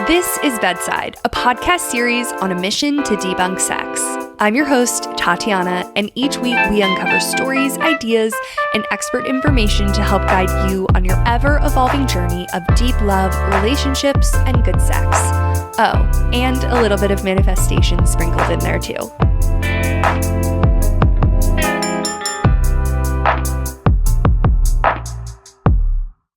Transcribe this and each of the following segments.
This is Bedside, a podcast series on a mission to debunk sex. I'm your host, Tatiana, and each week we uncover stories, ideas, and expert information to help guide you on your ever-evolving journey of deep love, relationships, and good sex. Oh, and a little bit of manifestation sprinkled in there too.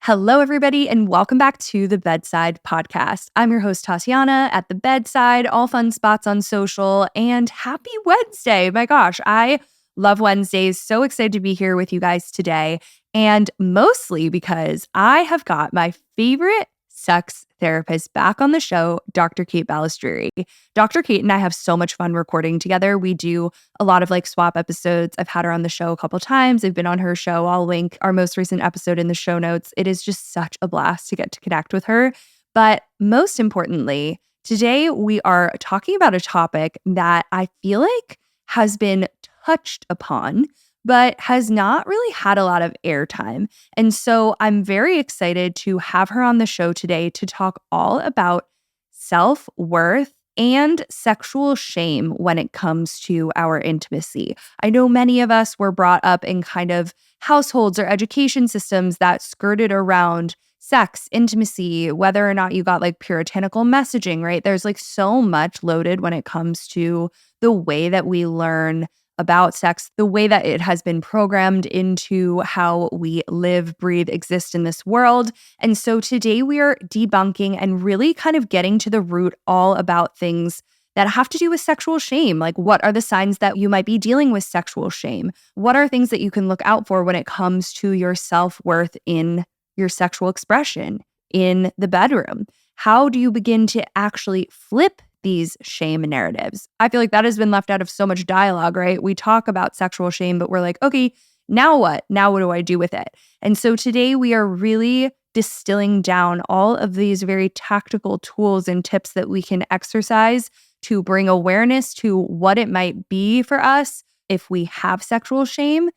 Hello, everybody, and welcome back to the Bedside Podcast. I'm your host, Tatiana, at the Bedside, all fun spots on social, and happy Wednesday. My gosh, I love Wednesdays. So excited to be here with you guys today, and mostly because I have got my favorite sex therapist back on the show, Dr. Kate Balestrieri. Dr. Kate and I have so much fun recording together. We do a lot of swap episodes. I've had her on the show a couple times. I've been on her show. I'll link our most recent episode in the show notes. It is just such a blast to get to connect with her. But most importantly, today we are talking about a topic that I feel like has been touched upon, but has not really had a lot of airtime. And so I'm very excited to have her on the show today to talk all about self-worth and sexual shame when it comes to our intimacy. I know many of us were brought up in kind of households or education systems that skirted around sex, intimacy, whether or not you got puritanical messaging, right? There's so much loaded when it comes to the way that we learn about sex, the way that it has been programmed into how we live, breathe, exist in this world. And so today we are debunking and really kind of getting to the root all about things that have to do with sexual shame. What are the signs that you might be dealing with sexual shame? What are things that you can look out for when it comes to your self-worth in your sexual expression in the bedroom? How do you begin to actually flip these shame narratives? I feel like that has been left out of so much dialogue, right? We talk about sexual shame, but we're like, okay, now what? Now what do I do with it? And so today we are really distilling down all of these very tactical tools and tips that we can exercise to bring awareness to what it might be for us if we have sexual shame,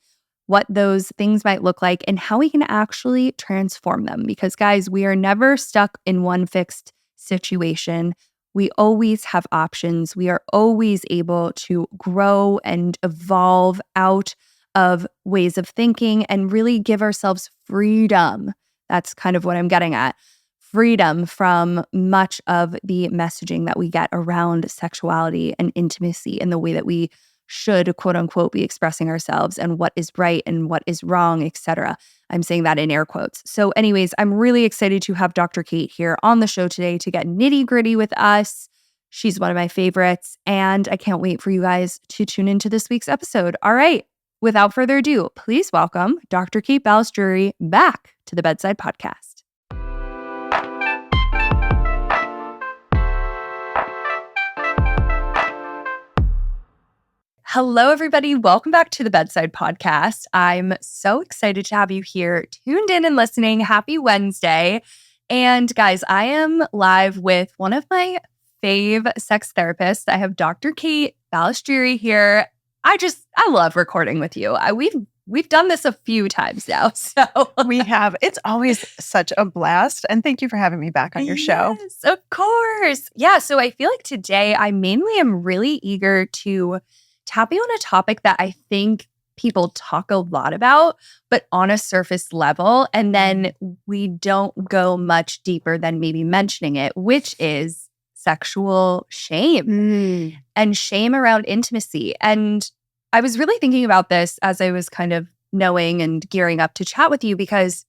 what those things might look like, and how we can actually transform them. Because guys, we are never stuck in one fixed situation. We always have options. We are always able to grow and evolve out of ways of thinking and really give ourselves freedom. That's kind of what I'm getting at. Freedom from much of the messaging that we get around sexuality and intimacy and the way that we should, quote unquote, be expressing ourselves and what is right and what is wrong, etc. I'm saying that in air quotes. So anyways, I'm really excited to have Dr. Kate here on the show today to get nitty gritty with us. She's one of my favorites, and I can't wait for you guys to tune into this week's episode. All right, without further ado, please welcome Dr. Kate Balestrieri back to the Bedside Podcast. Hello, everybody. Welcome back to the Bedside Podcast. I'm so excited to have you here, tuned in and listening. Happy Wednesday. And guys, I am live with one of my fave sex therapists. I have Dr. Kate Balestrieri here. I love recording with you. We've done this a few times now. So we have. It's always such a blast. And thank you for having me back on your show. Yes, of course. Yeah. So I feel like today I mainly am really eager to tapping on a topic that I think people talk a lot about, but on a surface level, and then we don't go much deeper than maybe mentioning it, which is sexual shame and shame around intimacy. And I was really thinking about this as I was kind of knowing and gearing up to chat with you, because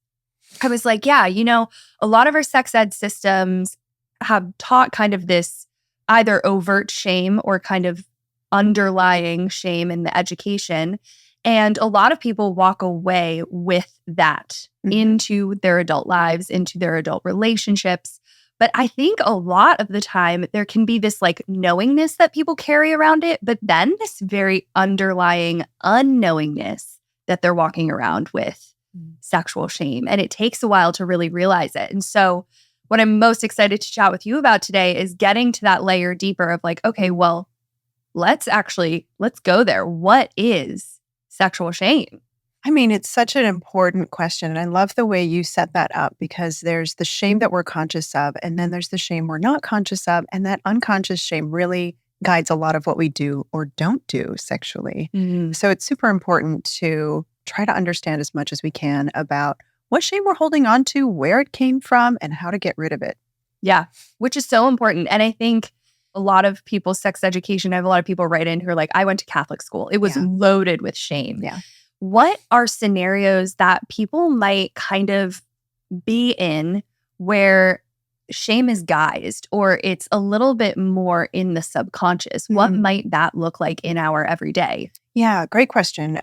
I was like, yeah, a lot of our sex ed systems have taught kind of this either overt shame or kind of underlying shame in the education. And a lot of people walk away with that into their adult lives, into their adult relationships. But I think a lot of the time there can be this knowingness that people carry around it, but then this very underlying unknowingness that they're walking around with sexual shame. And it takes a while to really realize it. And so what I'm most excited to chat with you about today is getting to that layer deeper of okay, well, let's go there. What is sexual shame? I mean, it's such an important question. And I love the way you set that up because there's the shame that we're conscious of, and then there's the shame we're not conscious of. And that unconscious shame really guides a lot of what we do or don't do sexually. Mhm. So it's super important to try to understand as much as we can about what shame we're holding on to, where it came from, and how to get rid of it. Yeah, which is so important. And I think a lot of people's sex education, I have a lot of people write in who are like, I went to Catholic school. It was Yeah. loaded with shame. Yeah. What are scenarios that people might kind of be in where shame is guised or it's a little bit more in the subconscious? What Mhm. might that look like in our everyday? Yeah, great question.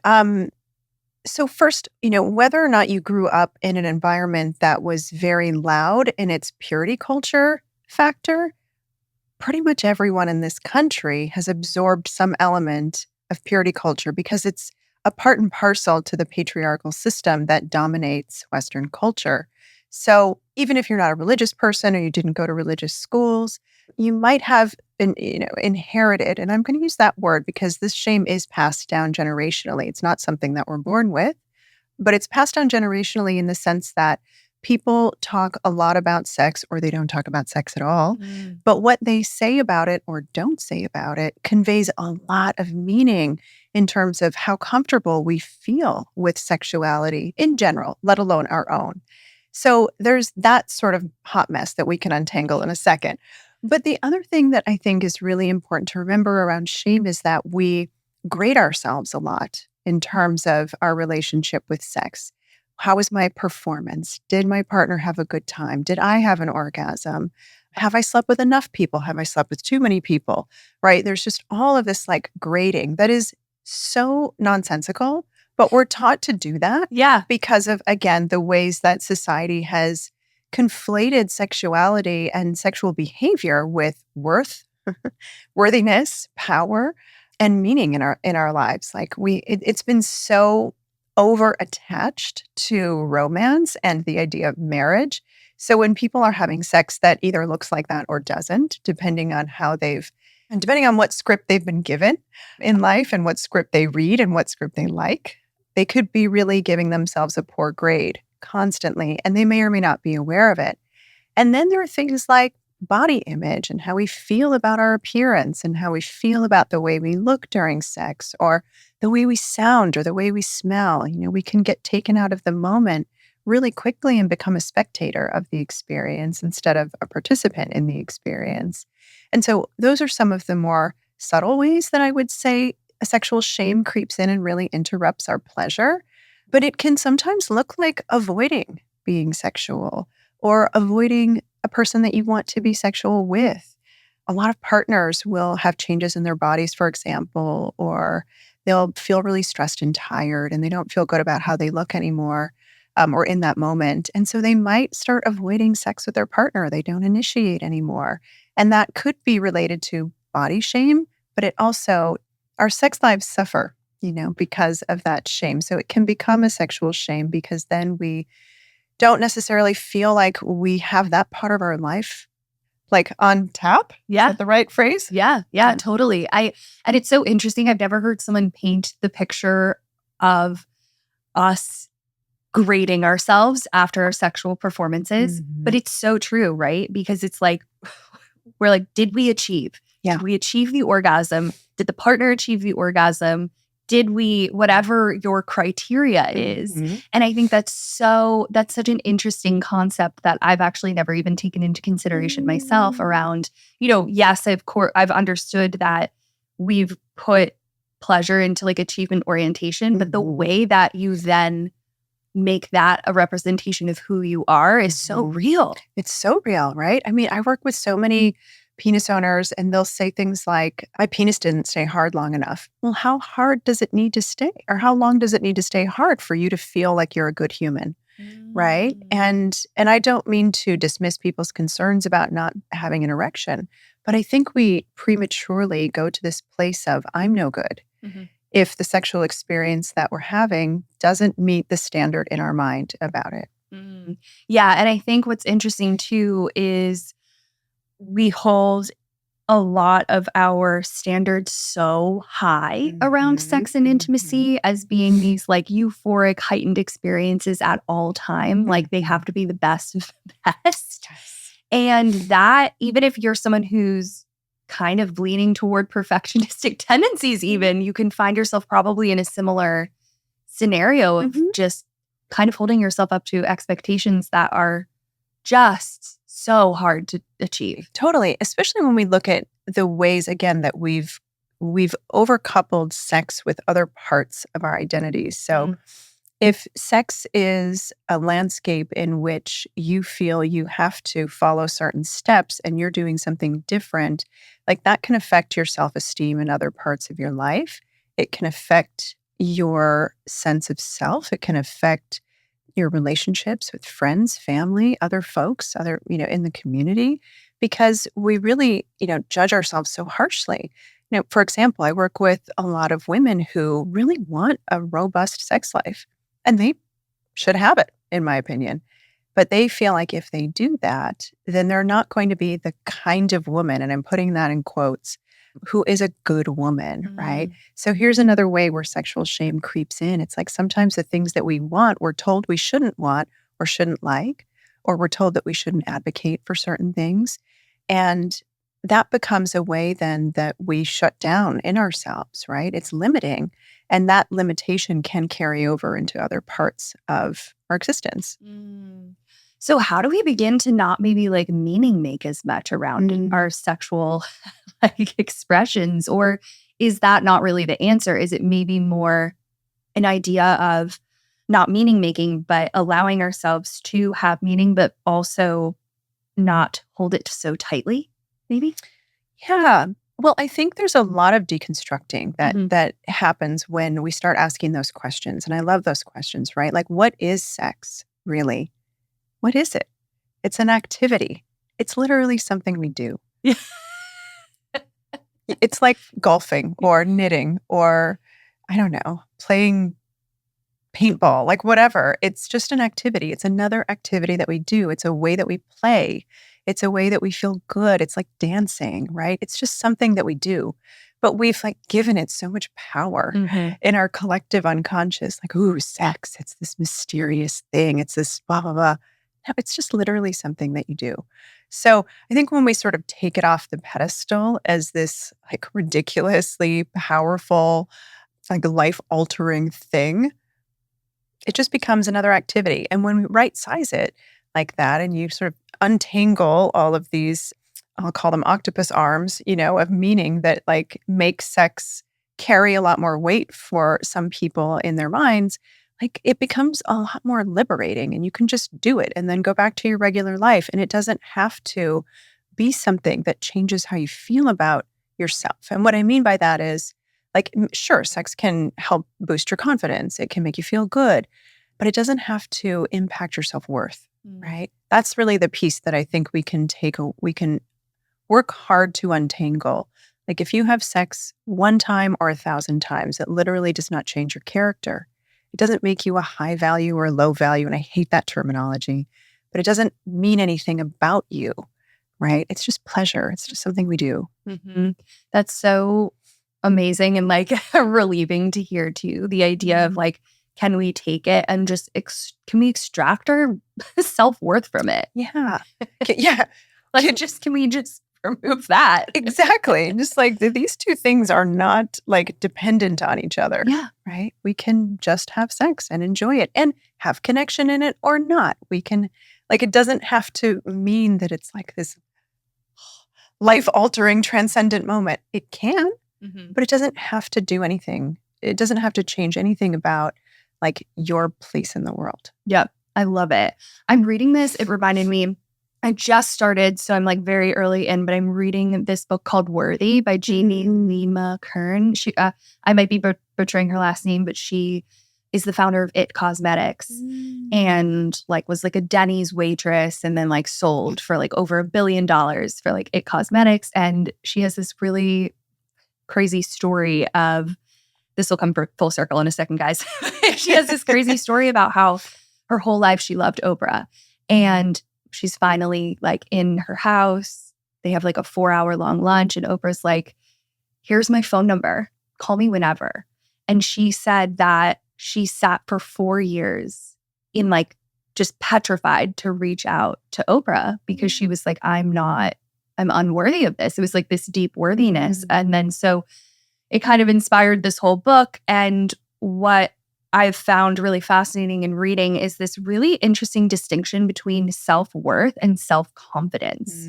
So first, whether or not you grew up in an environment that was very loud in its purity culture factor, pretty much everyone in this country has absorbed some element of purity culture because it's a part and parcel to the patriarchal system that dominates Western culture. So even if you're not a religious person or you didn't go to religious schools, you might have been, inherited. And I'm going to use that word because this shame is passed down generationally. It's not something that we're born with, but it's passed down generationally in the sense that people talk a lot about sex or they don't talk about sex at all. But what they say about it or don't say about it conveys a lot of meaning in terms of how comfortable we feel with sexuality in general, let alone our own. So there's that sort of hot mess that we can untangle in a second. But the other thing that I think is really important to remember around shame is that we grade ourselves a lot in terms of our relationship with sex. How was my performance? Did my partner have a good time? Did I have an orgasm? Have I slept with enough people? Have I slept with too many people? Right? There's just all of this like grading that is so nonsensical, but we're taught to do that Yeah. because of, again, the ways that society has conflated sexuality and sexual behavior with worth, worthiness, power, and meaning in our lives. Like it's been so over attached to romance and the idea of marriage. So when people are having sex that either looks like that or doesn't, depending on what script they've been given in life and what script they read and what script they like, they could be really giving themselves a poor grade constantly, and they may or may not be aware of it. And then there are things like body image and how we feel about our appearance and how we feel about the way we look during sex or the way we sound or the way we smell. We can get taken out of the moment really quickly and become a spectator of the experience instead of a participant in the experience. And so those are some of the more subtle ways that I would say a sexual shame creeps in and really interrupts our pleasure. But it can sometimes look like avoiding being sexual or avoiding a person that you want to be sexual with. A lot of partners will have changes in their bodies, for example, or they'll feel really stressed and tired and they don't feel good about how they look anymore or in that moment. And so they might start avoiding sex with their partner. They don't initiate anymore. And that could be related to body shame, but it also, our sex lives suffer, because of that shame. So it can become a sexual shame because then we don't necessarily feel like we have that part of our life like on tap. Yeah. Is that the right phrase? Yeah, totally. And it's so interesting. I've never heard someone paint the picture of us grading ourselves after our sexual performances, but it's so true, right? Because it's like, we're like, did we achieve? Yeah. Did we achieve the orgasm? Did the partner achieve the orgasm? Did we, whatever your criteria is? And I think that's such an interesting concept that I've actually never even taken into consideration myself around, yes, of course, I've understood that we've put pleasure into like achievement orientation, but the way that you then make that a representation of who you are is so real. It's so real, right? I mean, I work with so many penis owners and they'll say things like, my penis didn't stay hard long enough. Well, how hard does it need to stay? Or how long does it need to stay hard for you to feel like you're a good human? Right. And I don't mean to dismiss people's concerns about not having an erection, but I think we prematurely go to this place of I'm no good if the sexual experience that we're having doesn't meet the standard in our mind about it. Yeah. And I think what's interesting too is we hold a lot of our standards so high around Mhm, sex and mhm, intimacy as being these like euphoric, heightened experiences at all time. Like they have mhm. to be the best of the best. Yes. And that, even if you're someone who's kind of leaning toward perfectionistic tendencies, Mhm, even, you can find yourself probably in a similar scenario of mhm. just kind of holding yourself up to expectations that are just so hard to achieve. Totally, especially when we look at the ways again that we've overcoupled sex with other parts of our identities. So Mm. if sex is a landscape in which you feel you have to follow certain steps and you're doing something different, like that can affect your self-esteem in other parts of your life. It can affect your sense of self. It can affect your relationships with friends, family, other folks, in the community, because we really, judge ourselves so harshly. For example, I work with a lot of women who really want a robust sex life, and they should have it, in my opinion. But they feel like if they do that, then they're not going to be the kind of woman, and I'm putting that in quotes, who is a good woman, right? Mm. So here's another way where sexual shame creeps in. It's like sometimes the things that we want, we're told we shouldn't want or shouldn't like, or we're told that we shouldn't advocate for certain things. And that becomes a way then that we shut down in ourselves, right? It's limiting. And that limitation can carry over into other parts of our existence. Mm. So, how do we begin to not maybe like meaning make as much around Mm. our sexual like expressions? Or is that not really the answer? Is it maybe more an idea of not meaning making, but allowing ourselves to have meaning, but also not hold it so tightly, maybe? Yeah. Well, I think there's a lot of deconstructing that Mhm. that happens when we start asking those questions. And I love those questions, right? Like what is sex really? What is it? It's an activity. It's literally something we do. Yeah. It's like golfing or knitting or I don't know, playing paintball, like whatever. It's just an activity. It's another activity that we do. It's a way that we play. It's a way that we feel good. It's like dancing, right? It's just something that we do. But we've like given it so much power Mhm. in our collective unconscious, like, ooh, sex. It's this mysterious thing. It's this blah, blah, blah. No, it's just literally something that you do. So I think when we sort of take it off the pedestal as this like ridiculously powerful, like life altering thing, it just becomes another activity. And when we right size it like that, and you sort of untangle all of these, I'll call them octopus arms, of meaning that like make sex carry a lot more weight for some people in their minds, like it becomes a lot more liberating and you can just do it and then go back to your regular life. And it doesn't have to be something that changes how you feel about yourself. And what I mean by that is, like, sure, sex can help boost your confidence. It can make you feel good, but it doesn't have to impact your self worth, Mm. right? That's really the piece that I think we can work hard to untangle. Like, if you have sex one time or 1,000 times, it literally does not change your character. It doesn't make you a high value or a low value. And I hate that terminology, but it doesn't mean anything about you, right? It's just pleasure. It's just something we do. Mhm. That's so amazing and like relieving to hear too. The idea of Mhm. like, can we take it and just can we extract our self worth from it? Yeah. Yeah. Like, can we just remove that? Exactly. Just like these two things are not like dependent on each other, Yeah. right? We can just have sex and enjoy it and have connection in it or not. We can, like, it doesn't have to mean that it's like this life altering, transcendent moment. It can, Mhm. but it doesn't have to do anything. It doesn't have to change anything about like your place in the world. Yep. I love it. I'm reading this. It reminded me, I just started, so I'm like very early in, but I'm reading this book called Worthy by Jamie Lima Kern. I might be butchering her last name, but she is the founder of It Cosmetics and like was like a Denny's waitress and then like sold for like over $1 billion for like It Cosmetics. And she has this really crazy story of this will come full circle in a second, guys. She has this crazy story about how her whole life she loved Oprah. And she's finally like in her house they have like a 4-hour long lunch, and Oprah's like, here's my phone number. Call me whenever. And she said that she sat for 4 years in like just petrified to reach out to Oprah because she was like, I'm unworthy of this. It was like this deep worthiness. And then so it kind of inspired this whole book. And what I've found really fascinating in reading is this really interesting distinction between self-worth and self-confidence.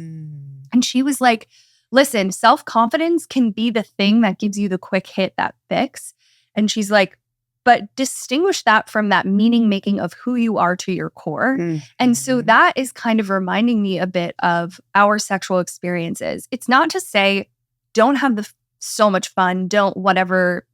And she was like, listen, self-confidence can be the thing that gives you the quick hit, that fix. And she's like, but distinguish that from that meaning making of who you are to your core. And so that is kind of reminding me a bit of our sexual experiences. It's not to say don't have so much fun, don't whatever,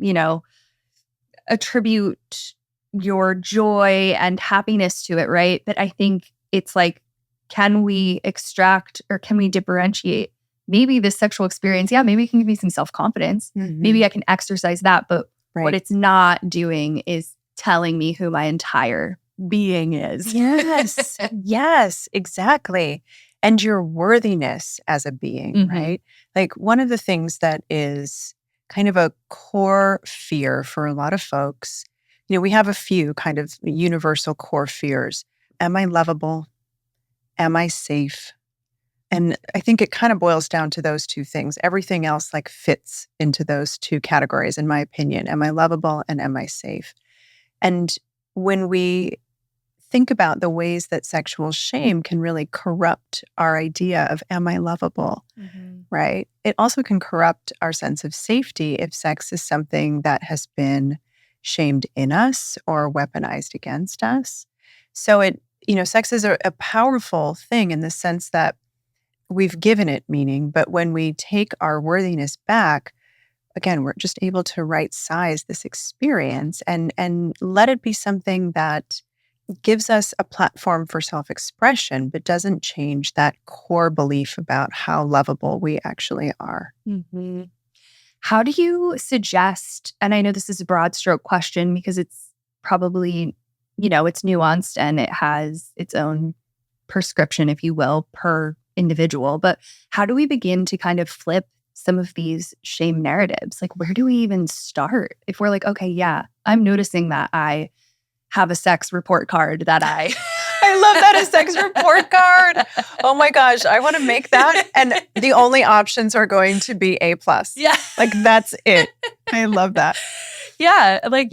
attribute your joy and happiness to it, right? But I think it's like, can we extract or can we differentiate maybe this sexual experience? Yeah, maybe it can give me some self-confidence. Maybe I can exercise that, but what it's not doing is telling me who my entire being is. Yes. Yes, exactly. And your worthiness as a being, right? Like one of the things that is kind of a core fear for a lot of folks, we have a few kind of universal core fears. Am I lovable? Am I safe? And I think it kind of boils down to those two things. Everything else like fits into those two categories, in my opinion. Am I lovable and am I safe? And when we think about the ways that sexual shame can really corrupt our idea of am I lovable, right? It also can corrupt our sense of safety if sex is something that has been shamed in us or weaponized against us. So sex is a powerful thing in the sense that we've given it meaning, but when we take our worthiness back, again, we're just able to right size this experience and let it be something that gives us a platform for self-expression, but doesn't change that core belief about how lovable we actually are. How do you suggest, and I know this is a broad stroke question because it's probably, it's nuanced and it has its own prescription, if you will, per individual, but how do we begin to kind of flip some of these shame narratives? Like, where do we even start? If we're like, okay, yeah, I'm noticing that I have a sex report card that I love that, a sex report card. Oh my gosh, I want to make that. And the only options are going to be A+. Yeah. Like that's it. I love that. Yeah. Like,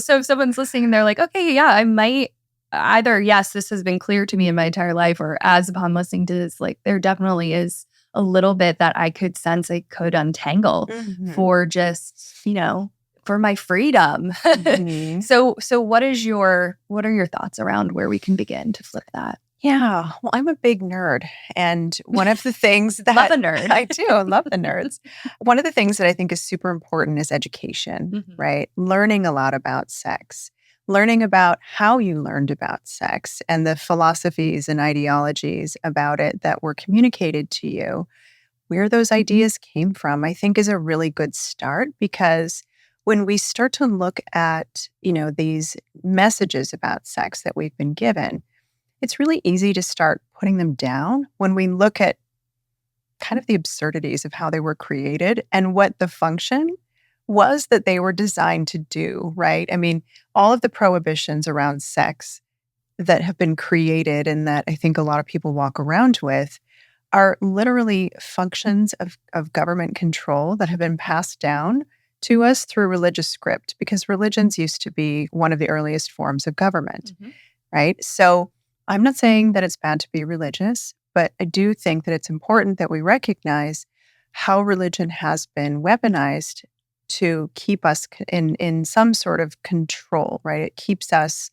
so if someone's listening and they're like, okay, yeah, I might either, yes, this has been clear to me in my entire life, or as upon listening to this, like there definitely is a little bit that I could sense I could untangle for just, for my freedom. So what are your thoughts around where we can begin to flip that? Yeah. Well, I'm a big nerd. And one of the things that love a nerd. I do, I love the nerds. One of the things that I think is super important is education, right? Learning a lot about sex, learning about how you learned about sex and the philosophies and ideologies about it that were communicated to you, where those ideas came from, I think is a really good start, because when we start to look at, these messages about sex that we've been given, it's really easy to start putting them down when we look at kind of the absurdities of how they were created and what the function was that they were designed to do, right? I mean, all of the prohibitions around sex that have been created and that I think a lot of people walk around with are literally functions of government control that have been passed down to us through religious script, because religions used to be one of the earliest forms of government, right? So I'm not saying that it's bad to be religious, but I do think that it's important that we recognize how religion has been weaponized to keep us in some sort of control, right? It keeps us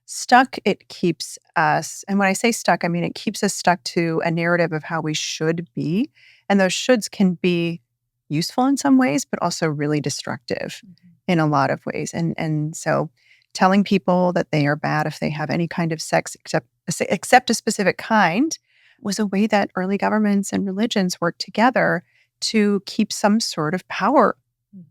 stuck. It keeps us, and when I say stuck, I mean it keeps us stuck to a narrative of how we should be. And those shoulds can be useful in some ways, but also really destructive in a lot of ways. And so telling people that they are bad if they have any kind of sex except a specific kind was a way that early governments and religions worked together to keep some sort of power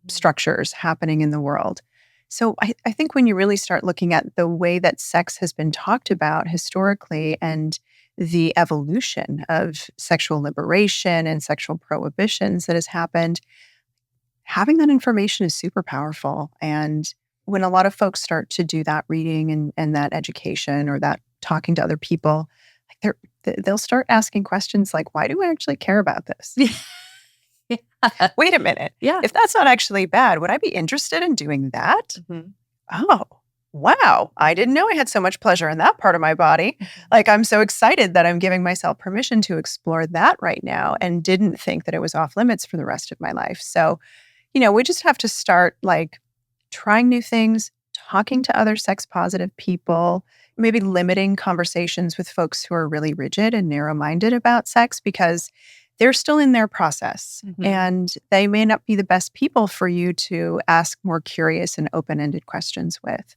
structures happening in the world. So I think when you really start looking at the way that sex has been talked about historically and the evolution of sexual liberation and sexual prohibitions that has happened, having that information is super powerful. And when a lot of folks start to do that reading and that education or that talking to other people, like they'll start asking questions like, why do I actually care about this? Yeah. Wait a minute. Yeah. If that's not actually bad, would I be interested in doing that? Mm-hmm. Oh, wow. I didn't know I had so much pleasure in that part of my body. Like, I'm so excited that I'm giving myself permission to explore that right now and didn't think that it was off limits for the rest of my life. So, we just have to start like trying new things, talking to other sex positive people, maybe limiting conversations with folks who are really rigid and narrow minded about sex because they're still in their process and they may not be the best people for you to ask more curious and open ended questions with.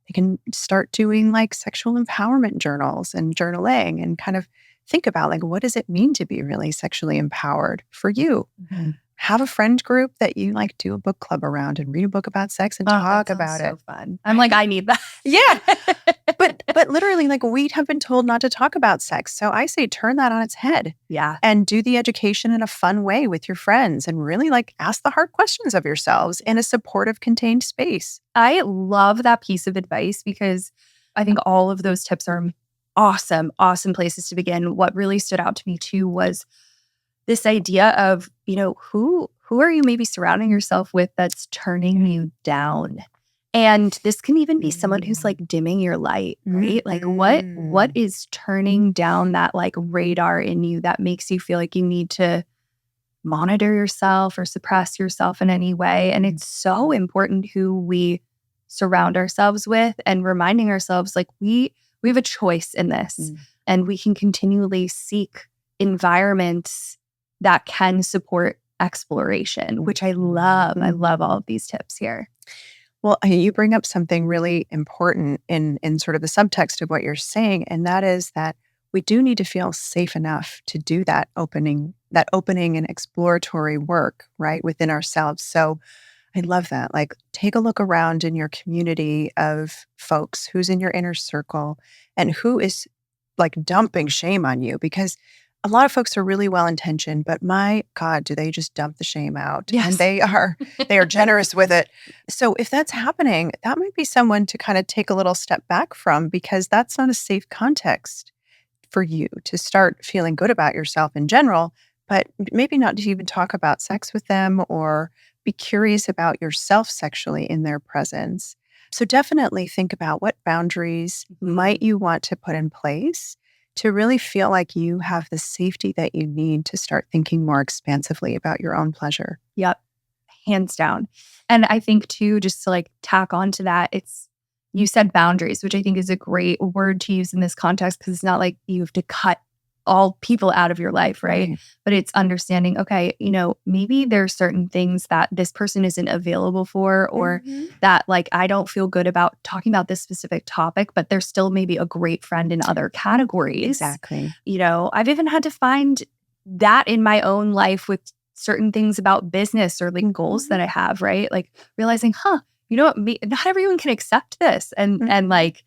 They can start doing like sexual empowerment journals and journaling and kind of think about like, what does it mean to be really sexually empowered for you? Have a friend group that you like do a book club around and read a book about sex and talk about it. So fun. I'm like, I need that. Yeah. But literally, like, we have been told not to talk about sex. So I say turn that on its head. Yeah. And do the education in a fun way with your friends and really like ask the hard questions of yourselves in a supportive, contained space. I love that piece of advice because I think all of those tips are awesome, awesome places to begin. What really stood out to me too was this idea of, who are you maybe surrounding yourself with that's turning you down? And this can even be someone who's like dimming your light, right? Like what is turning down that like radar in you that makes you feel like you need to monitor yourself or suppress yourself in any way? And it's so important who we surround ourselves with and reminding ourselves like we have a choice in this and we can continually seek environments that can support exploration, which I love. I love all of these tips here. Well, you bring up something really important in sort of the subtext of what you're saying, and that is that we do need to feel safe enough to do that opening and exploratory work, right, within ourselves. So I love that. Like, take a look around in your community of folks, who's in your inner circle, and who is like dumping shame on you, because a lot of folks are really well-intentioned, but my God, do they just dump the shame out? Yes. And they are generous with it. So if that's happening, that might be someone to kind of take a little step back from, because that's not a safe context for you to start feeling good about yourself in general, but maybe not to even talk about sex with them or be curious about yourself sexually in their presence. So definitely think about what boundaries might you want to put in place to really feel like you have the safety that you need to start thinking more expansively about your own pleasure. Yep. Hands down. And I think too, just to like tack on to that, you said boundaries, which I think is a great word to use in this context because it's not like you have to cut all people out of your life, right? But it's understanding, okay, maybe there's certain things that this person isn't available for, or that like I don't feel good about talking about this specific topic, but there's still maybe a great friend in other categories. Exactly. I've even had to find that in my own life with certain things about business or like goals that I have, right? Like realizing, not everyone can accept this. And like,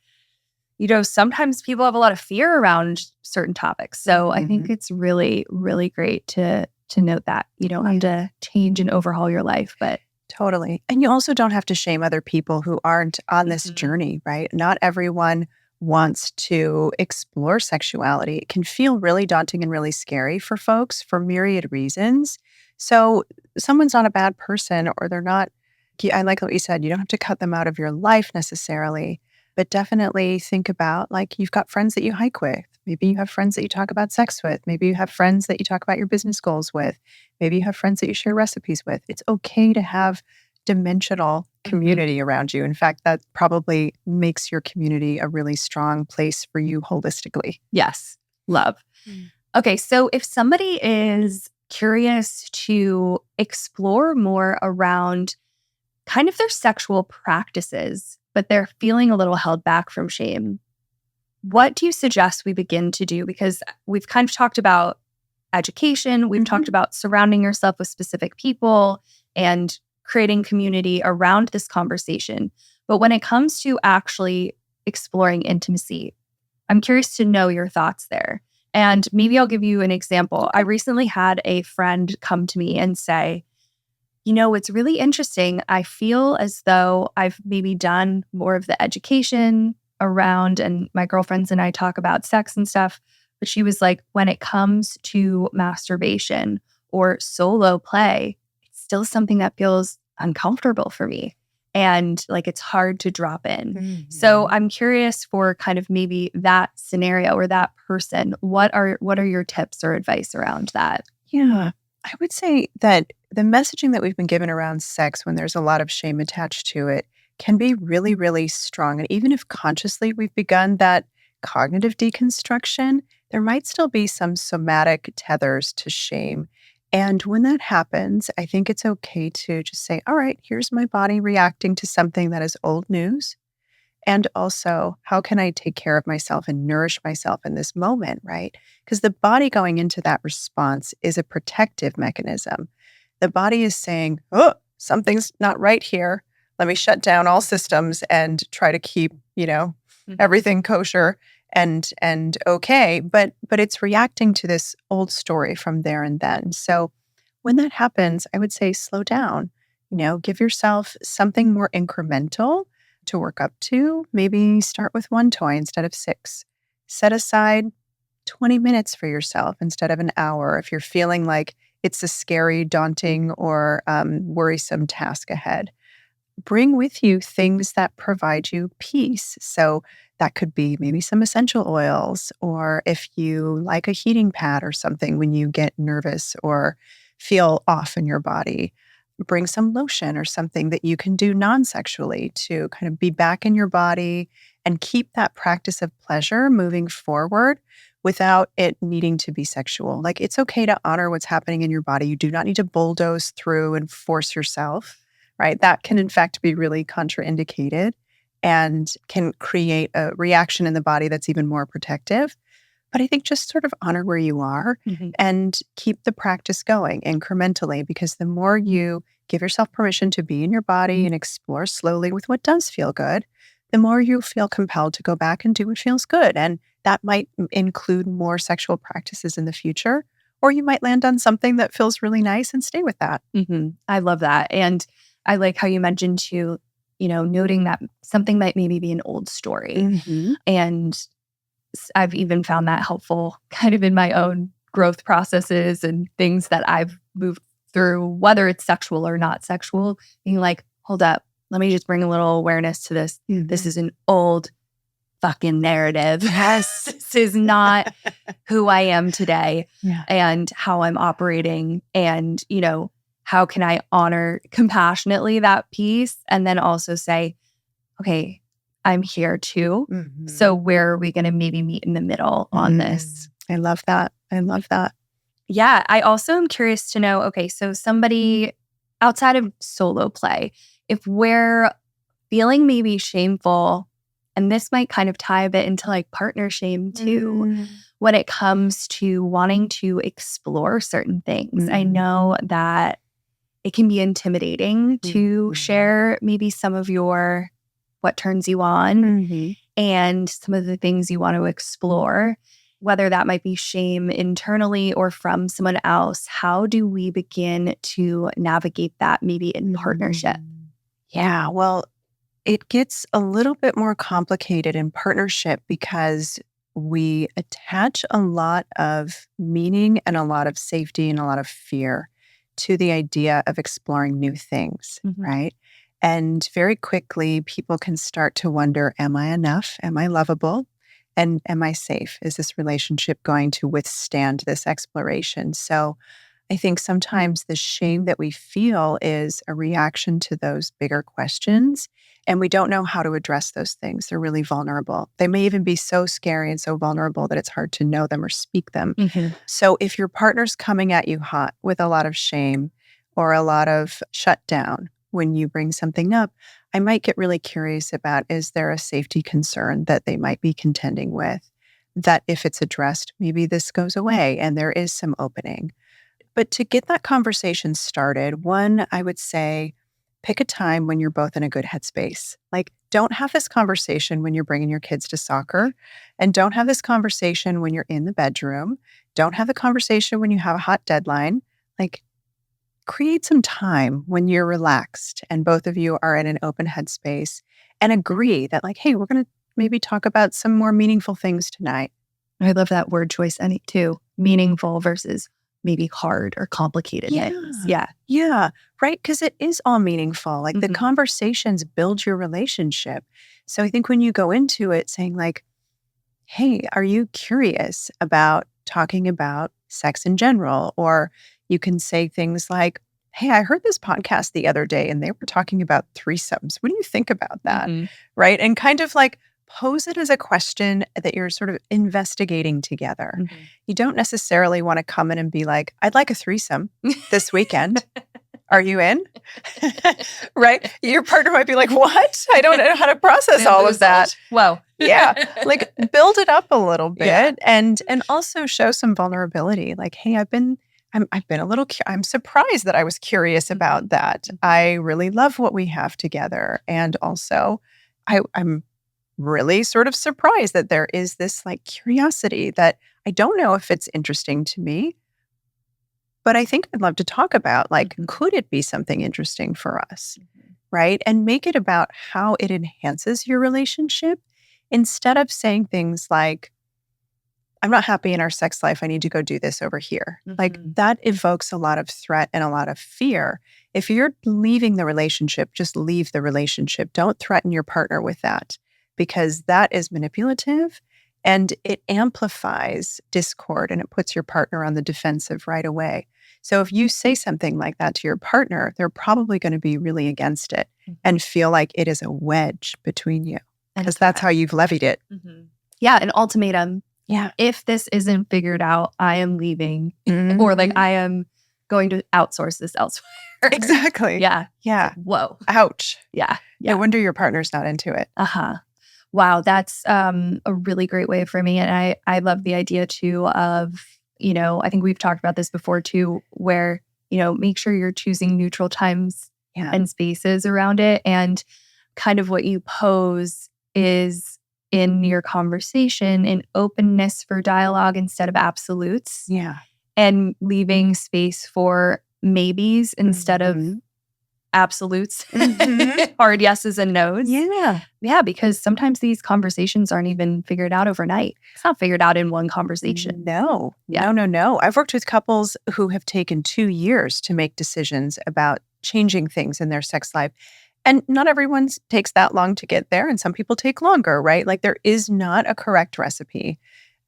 sometimes people have a lot of fear around certain topics. So I think it's really, really great to note that you don't have to change and overhaul your life, but totally. And you also don't have to shame other people who aren't on this journey, right? Not everyone wants to explore sexuality. It can feel really daunting and really scary for folks for myriad reasons. So someone's not a bad person, or they're not, I like what you said, you don't have to cut them out of your life necessarily. But definitely think about, like, you've got friends that you hike with. Maybe you have friends that you talk about sex with. Maybe you have friends that you talk about your business goals with. Maybe you have friends that you share recipes with. It's okay to have dimensional community around you. In fact, that probably makes your community a really strong place for you holistically. Yes. Love. Okay. So if somebody is curious to explore more around kind of their sexual practices, but they're feeling a little held back from shame, what do you suggest we begin to do? Because we've kind of talked about education. We've talked about surrounding yourself with specific people and creating community around this conversation. But when it comes to actually exploring intimacy, I'm curious to know your thoughts there. And maybe I'll give you an example. I recently had a friend come to me and say, it's really interesting. I feel as though I've maybe done more of the education around, and my girlfriends and I talk about sex and stuff. But she was like, when it comes to masturbation or solo play, it's still something that feels uncomfortable for me. And like it's hard to drop in. So I'm curious for kind of maybe that scenario or that person. What are your tips or advice around that? Yeah, I would say that the messaging that we've been given around sex when there's a lot of shame attached to it can be really, really strong. And even if consciously we've begun that cognitive deconstruction, there might still be some somatic tethers to shame. And when that happens, I think it's okay to just say, all right, here's my body reacting to something that is old news. And also, how can I take care of myself and nourish myself in this moment, right? Because the body going into that response is a protective mechanism. The body is saying, oh, something's not right here. Let me shut down all systems and try to keep, everything kosher and okay. But it's reacting to this old story from there and then. So when that happens, I would say slow down. Give yourself something more incremental to work up to. Maybe start with one toy instead of 6. Set aside 20 minutes for yourself instead of an hour if you're feeling like it's a scary, daunting, or worrisome task ahead. Bring with you things that provide you peace. So that could be maybe some essential oils, or if you like a heating pad or something when you get nervous or feel off in your body. Bring some lotion or something that you can do non-sexually to kind of be back in your body and keep that practice of pleasure moving forward without it needing to be sexual. Like, it's okay to honor what's happening in your body. You do not need to bulldoze through and force yourself, right? That can, in fact, be really contraindicated and can create a reaction in the body that's even more protective. But I think just sort of honor where you are and keep the practice going incrementally, because the more you give yourself permission to be in your body and explore slowly with what does feel good, the more you feel compelled to go back and do what feels good. And that might include more sexual practices in the future, or you might land on something that feels really nice and stay with that. I love that. And I like how you mentioned too, noting that something might maybe be an old story. And I've even found that helpful kind of in my own growth processes and things that I've moved through, whether it's sexual or not sexual, being like, hold up, let me just bring a little awareness to this. This is an old fucking narrative. Yes. This is not who I am today Yeah. and how I'm operating. And, how can I honor compassionately that piece? And then also say, okay, I'm here too. So where are we going to maybe meet in the middle on this? I love that. I love that. Yeah. I also am curious to know, okay, so somebody outside of solo play, if we're feeling maybe shameful, and this might kind of tie a bit into like partner shame too, when it comes to wanting to explore certain things. I know that it can be intimidating to share maybe some of what turns you on and some of the things you want to explore, whether that might be shame internally or from someone else. How do we begin to navigate that maybe in partnership? Yeah, well, it gets a little bit more complicated in partnership because we attach a lot of meaning and a lot of safety and a lot of fear to the idea of exploring new things, right? And very quickly, people can start to wonder, am I enough? Am I lovable? And am I safe? Is this relationship going to withstand this exploration? So I think sometimes the shame that we feel is a reaction to those bigger questions, and we don't know how to address those things. They're really vulnerable. They may even be so scary and so vulnerable that it's hard to know them or speak them. So if your partner's coming at you hot with a lot of shame or a lot of shutdown when you bring something up, I might get really curious about, is there a safety concern that they might be contending with, that if it's addressed, maybe this goes away and there is some opening. But to get that conversation started, one, I would say, pick a time when you're both in a good headspace. Like, don't have this conversation when you're bringing your kids to soccer, and don't have this conversation when you're in the bedroom. Don't have the conversation when you have a hot deadline. Like, create some time when you're relaxed and both of you are in an open headspace and agree that, like, hey, we're going to maybe talk about some more meaningful things tonight. I love that word choice too. Meaningful versus maybe hard or complicated things. Yeah. Yeah. Right. Because it is all meaningful. Like the Mhm. conversations build your relationship. So I think when you go into it saying, like, hey, are you curious about talking about sex in general? Or you can say things like, hey, I heard this podcast the other day and they were talking about threesomes. What do you think about that? Mhm. Right. And kind of like pose it as a question that you're sort of investigating together. Mhm. You don't necessarily want to come in and be like, I'd like a threesome this weekend. Are you in? Right? Your partner might be like, what? I don't know how to process all of that. Whoa. Yeah. Like, build it up a little bit Yeah. and also show some vulnerability. Like, hey, I've been a little I'm surprised that I was curious about that. I really love what we have together. And also I'm really sort of surprised that there is this like curiosity that I don't know if it's interesting to me, but I think I'd love to talk about, like, could it be something interesting for us? Right? And make it about how it enhances your relationship instead of saying things like, I'm not happy in our sex life. I need to go do this over here. Like, that evokes a lot of threat and a lot of fear. If you're leaving the relationship, just leave the relationship. Don't threaten your partner with that, because that is manipulative and it amplifies discord and it puts your partner on the defensive right away. So if you say something like that to your partner, they're probably going to be really against it and feel like it is a wedge between you, because that's how you've levied it. Yeah, an ultimatum. Yeah. If this isn't figured out, I am leaving, or like I am going to outsource this elsewhere. Exactly. Yeah. Yeah. Whoa. Ouch. Yeah. No wonder your partner's not into it. Wow, that's a really great way for me. And I love the idea too of, I think we've talked about this before too, where, make sure you're choosing neutral times and spaces around it. And kind of what you pose is, in your conversation, an openness for dialogue instead of absolutes. Yeah. And leaving space for maybes instead of absolutes, hard yeses and nos. Yeah. Yeah, because sometimes these conversations aren't even figured out overnight. It's not figured out in one conversation. No. Yeah. No. I've worked with couples who have taken 2 years to make decisions about changing things in their sex life. And not everyone takes that long to get there. And some people take longer, right? Like, there is not a correct recipe,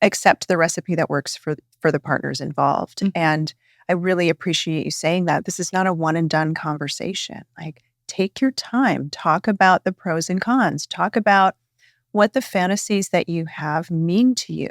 except the recipe that works for the partners involved. And I really appreciate you saying that. This is not a one and done conversation. Like, take your time, talk about the pros and cons, talk about what the fantasies that you have mean to you.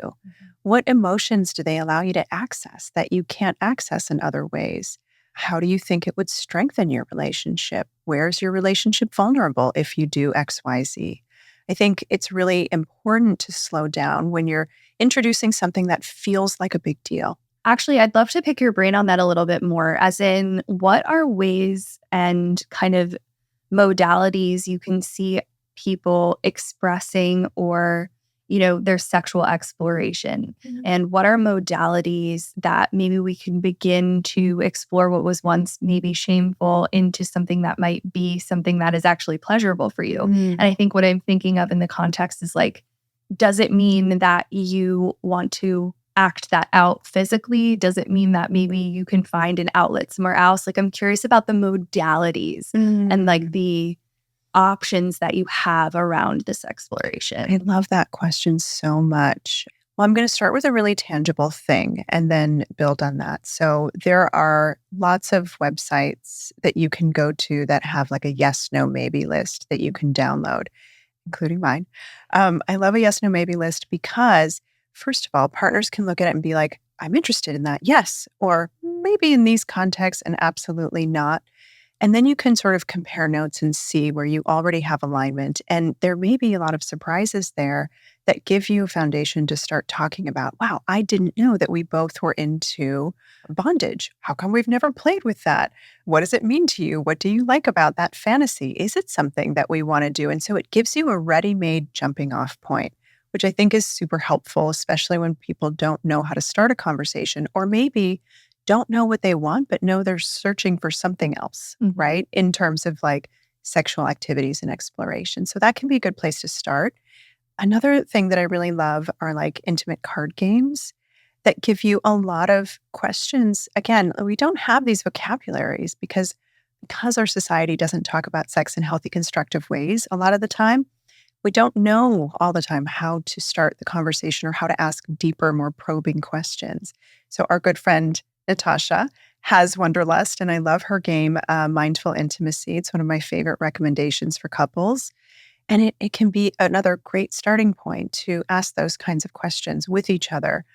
What emotions do they allow you to access that you can't access in other ways? How do you think it would strengthen your relationship? Where's your relationship vulnerable if you do X, Y, Z? I think it's really important to slow down when you're introducing something that feels like a big deal. Actually, I'd love to pick your brain on that a little bit more, as in, what are ways and kind of modalities you can see people expressing or, their sexual exploration? And what are modalities that maybe we can begin to explore what was once maybe shameful into something that might be something that is actually pleasurable for you? And I think what I'm thinking of in the context is, like, does it mean that you want to act that out physically? Does it mean that maybe you can find an outlet somewhere else? Like, I'm curious about the modalities and like the options that you have around this exploration. I love that question so much. Well, I'm going to start with a really tangible thing and then build on that. So there are lots of websites that you can go to that have like a yes, no, maybe list that you can download, including mine. I love a yes, no, maybe list because, first of all, partners can look at it and be like, I'm interested in that, yes, or maybe in these contexts and absolutely not. And then you can sort of compare notes and see where you already have alignment. And there may be a lot of surprises there that give you a foundation to start talking about, wow, I didn't know that we both were into bondage. How come we've never played with that? What does it mean to you? What do you like about that fantasy? Is it something that we want to do? And so it gives you a ready-made jumping off point, which I think is super helpful, especially when people don't know how to start a conversation, or maybe don't know what they want, but know they're searching for something else, right? In terms of like sexual activities and exploration. So that can be a good place to start. Another thing that I really love are like intimate card games that give you a lot of questions. Again, we don't have these vocabularies because our society doesn't talk about sex in healthy, constructive ways a lot of the time. We don't know all the time how to start the conversation or how to ask deeper, more probing questions. So our good friend Natasha has Wonderlust, and I love her game, Mindful Intimacy. It's one of my favorite recommendations for couples. And it can be another great starting point to ask those kinds of questions with each other.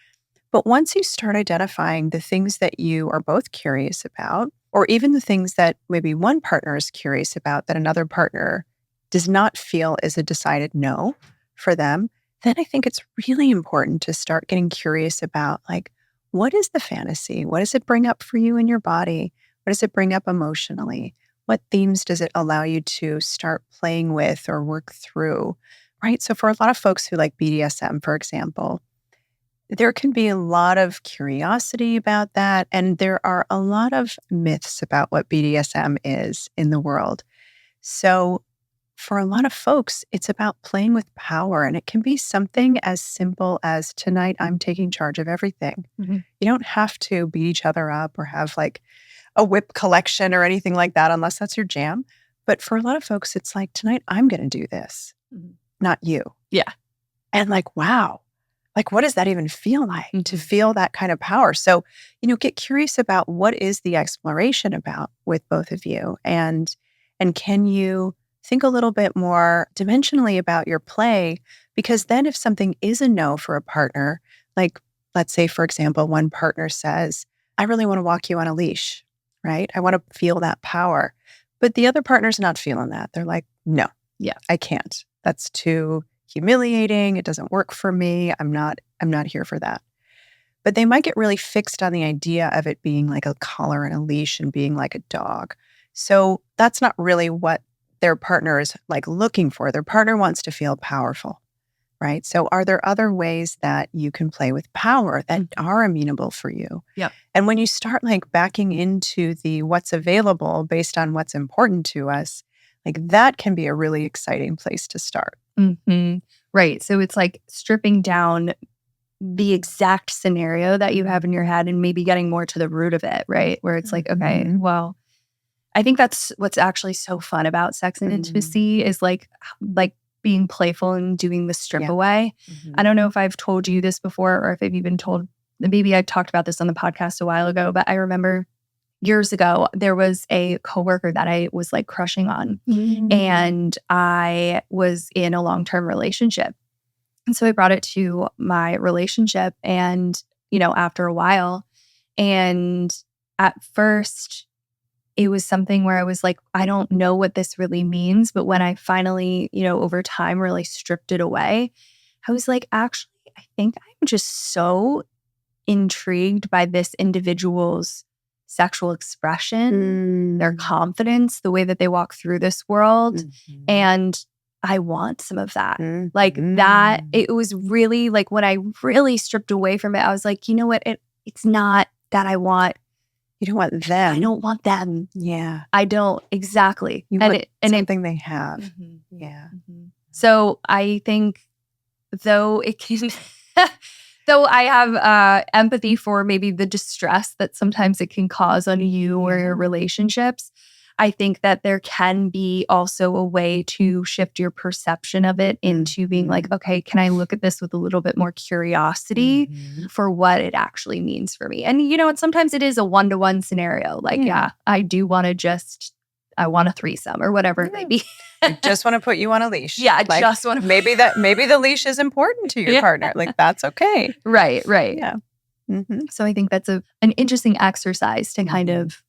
But once you start identifying the things that you are both curious about, or even the things that maybe one partner is curious about that another partner does not feel is a decided no for them, then I think it's really important to start getting curious about, like, what is the fantasy? What does it bring up for you in your body? What does it bring up emotionally? What themes does it allow you to start playing with or work through, right? So for a lot of folks who like BDSM, for example, there can be a lot of curiosity about that. And there are a lot of myths about what BDSM is in the world. So for a lot of folks, it's about playing with power. And it can be something as simple as, tonight, I'm taking charge of everything. You don't have to beat each other up or have like a whip collection or anything like that, unless that's your jam. But for a lot of folks, it's like, tonight, I'm going to do this, not you. Yeah. And like, wow, like, what does that even feel like to feel that kind of power? So, get curious about what is the exploration about with both of you. And can you think a little bit more dimensionally about your play? Because then if something is a no for a partner, like, let's say, for example, one partner says, I really want to walk you on a leash, right? I want to feel that power. But the other partner's not feeling that. They're like, no, I can't. That's too humiliating. It doesn't work for me. I'm not here for that. But they might get really fixed on the idea of it being like a collar and a leash and being like a dog. So that's not really what their partner is like looking for. Their partner wants to feel powerful, right? So are there other ways that you can play with power that are amenable for you? Yep. And when you start like backing into the what's available based on what's important to us, like that can be a really exciting place to start. Right. So it's like stripping down the exact scenario that you have in your head and maybe getting more to the root of it, right? Where it's like, okay, well, I think that's what's actually so fun about sex and intimacy is like being playful and doing the strip away. I don't know if I've told you this before or if I've even told, maybe I talked about this on the podcast a while ago, but I remember years ago, there was a coworker that I was like crushing on and I was in a long-term relationship. And so I brought it to my relationship and, after a while, and at first it was something where I was like, I don't know what this really means. But when I finally, over time really stripped it away, I was like, actually, I think I'm just so intrigued by this individual's sexual expression, their confidence, the way that they walk through this world. And I want some of that. Like that, it was really like when I really stripped away from it, I was like, you know what? It's not that I want. You don't want them. I don't want them. Yeah. I don't. Exactly. You want something they have. Yeah. So I think though it can, though I have empathy for maybe the distress that sometimes it can cause on you or your relationships, I think that there can be also a way to shift your perception of it into being like, okay, can I look at this with a little bit more curiosity for what it actually means for me? And, and sometimes it is a one-to-one scenario. Like, I do want to I want a threesome or whatever it may be. I just want to put you on a leash. Yeah, I just want to. Maybe the leash is important to your partner. Like, that's okay. Right. Yeah. So I think that's an interesting exercise to kind of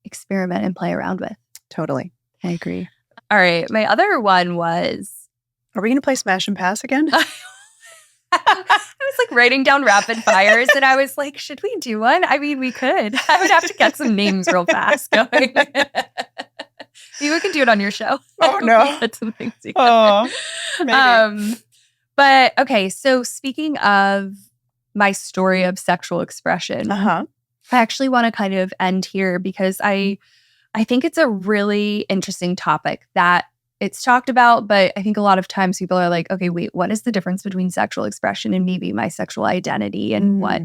experiment and play around with. Totally. I agree. All right. My other one was Are we going to play Smash and Pass again? I was like writing down rapid fires and I was like, should we do one? I mean, we could. I would have to get some names real fast going. Maybe we can do it on your show. Oh, no. That's something. Oh, maybe. But okay, so speaking of my story of sexual expression, Uh-huh. I actually want to kind of end here because I think it's a really interesting topic that it's talked about, but I think a lot of times people are like, okay, wait, what is the difference between sexual expression and maybe my sexual identity and what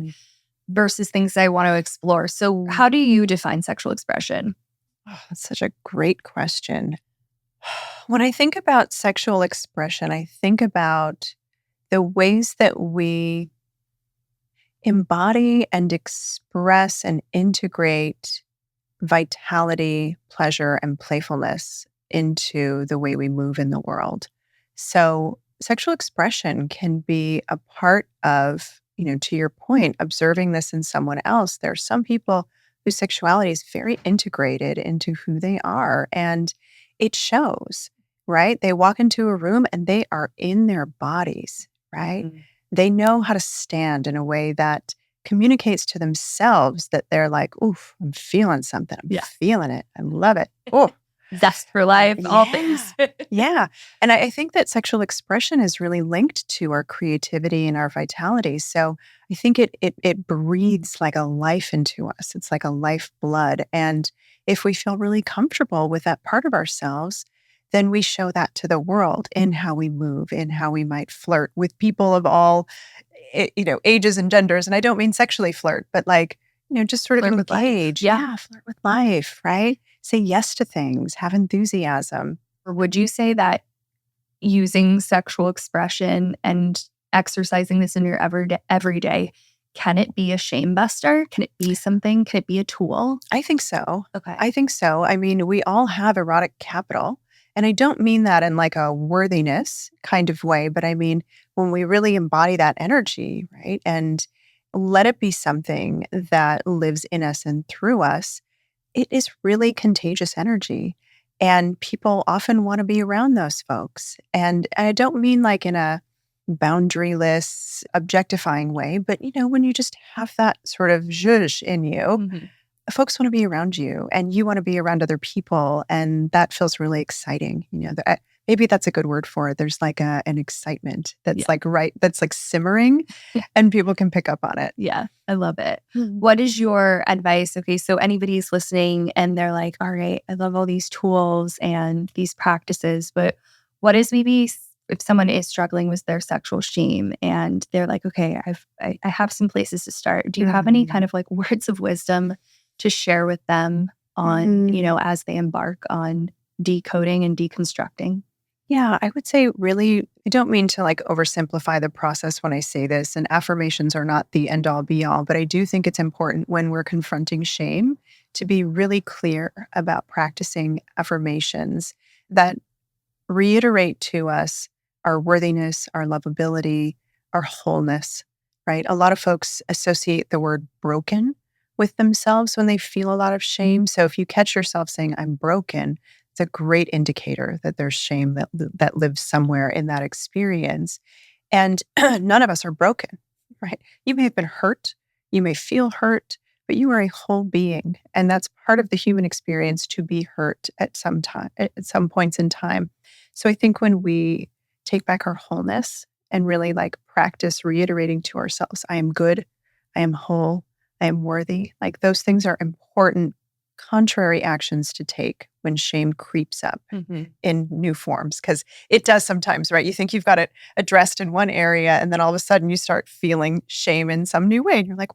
versus things I want to explore? So how do you define sexual expression? Oh, that's such a great question. When I think about sexual expression, I think about the ways that we embody and express and integrate vitality, pleasure, and playfulness into the way we move in the world. So, sexual expression can be a part of, to your point, observing this in someone else. There are some people whose sexuality is very integrated into who they are, and it shows, right? They walk into a room and they are in their bodies, right? They know how to stand in a way that communicates to themselves that they're like, oof, I'm feeling something. I'm feeling it. I love it. Oh, zest for life, all things. Yeah. And I think that sexual expression is really linked to our creativity and our vitality. So I think it breathes like a life into us. It's like a lifeblood. And if we feel really comfortable with that part of ourselves, then we show that to the world in how we move, in how we might flirt with people of all, ages and genders. And I don't mean sexually flirt, but like, just sort of Flirt with life. engage. Yeah, flirt with life, right? Say yes to things, have enthusiasm. Or would you say that using sexual expression and exercising this in your everyday, can it be a shame buster? Can it be something? Can it be a tool? I think so. Okay. I think so. I mean, we all have erotic capital. And I don't mean that in like a worthiness kind of way, but I mean, when we really embody that energy, right? And let it be something that lives in us and through us, it is really contagious energy. And people often want to be around those folks. And I don't mean like in a boundaryless, objectifying way, but when you just have that sort of zhuzh in you, folks want to be around you and you want to be around other people. And that feels really exciting. Maybe that's a good word for it. There's like an excitement that's that's like simmering and people can pick up on it. Yeah, I love it. What is your advice? Okay, so anybody's listening and they're like, all right, I love all these tools and these practices, but what is maybe if someone is struggling with their sexual shame and they're like, okay, I have some places to start. Do you have any kind of like words of wisdom to share with them on, as they embark on decoding and deconstructing? Yeah, I would say really, I don't mean to like oversimplify the process when I say this, and affirmations are not the end all be all, but I do think it's important when we're confronting shame to be really clear about practicing affirmations that reiterate to us our worthiness, our lovability, our wholeness, right? A lot of folks associate the word broken with themselves when they feel a lot of shame. So if you catch yourself saying, I'm broken, it's a great indicator that there's shame that lives somewhere in that experience. And none of us are broken, right? You may have been hurt, you may feel hurt, but you are a whole being. And that's part of the human experience to be hurt at some time, at some points in time. So I think when we take back our wholeness and really like practice reiterating to ourselves, I am good, I am whole, I am worthy. Like those things are important contrary actions to take when shame creeps up in new forms. Because it does sometimes, right? You think you've got it addressed in one area and then all of a sudden you start feeling shame in some new way. And you're like,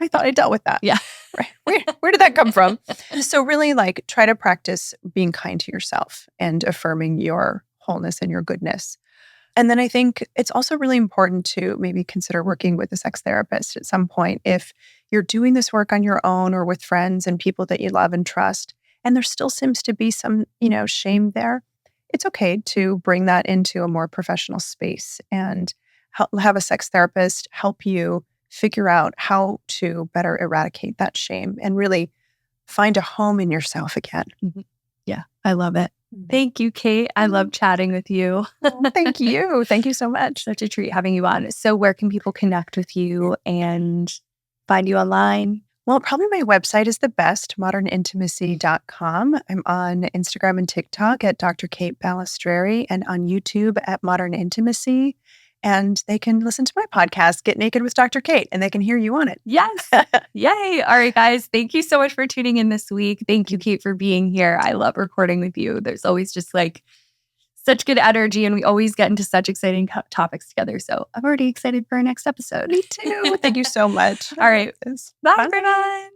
I thought I dealt with that. Yeah. Right. Where did that come from? So really like try to practice being kind to yourself and affirming your wholeness and your goodness. And then I think it's also really important to maybe consider working with a sex therapist at some point if you're doing this work on your own or with friends and people that you love and trust, and there still seems to be some, shame there. It's okay to bring that into a more professional space and have a sex therapist help you figure out how to better eradicate that shame and really find a home in yourself again. Yeah, I love it. Thank you, Kate. I love chatting with you. Thank you. Thank you so much. Such a treat having you on. So where can people connect with you and find you online? Well, probably my website is the best, modernintimacy.com. I'm on Instagram and TikTok at Dr. Kate Balestrieri and on YouTube at Modern Intimacy. And they can listen to my podcast, Get Naked with Dr. Kate, and they can hear you on it. Yes. Yay. All right, guys. Thank you so much for tuning in this week. Thank you, Kate, for being here. I love recording with you. There's always just like such good energy, and we always get into such exciting topics together. So I'm already excited for our next episode. Me too. Thank you so much. All right. Bye, everyone.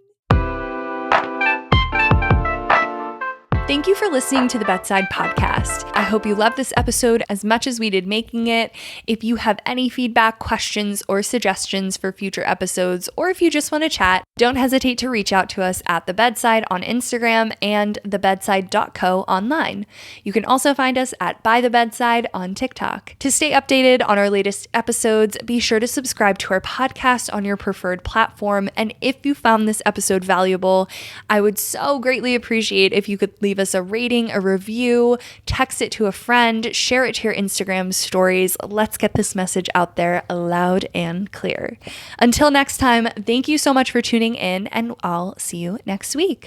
Thank you for listening to the Bedside Podcast. I hope you loved this episode as much as we did making it. If you have any feedback, questions, or suggestions for future episodes, or if you just want to chat, don't hesitate to reach out to us at The Bedside on Instagram and thebedside.co online. You can also find us at By the Bedside on TikTok. To stay updated on our latest episodes, be sure to subscribe to our podcast on your preferred platform. And if you found this episode valuable, I would so greatly appreciate if you could leave us a rating, a review, text it to a friend, share it to your Instagram stories. Let's get this message out there loud and clear. Until next time, thank you so much for tuning in, and I'll see you next week.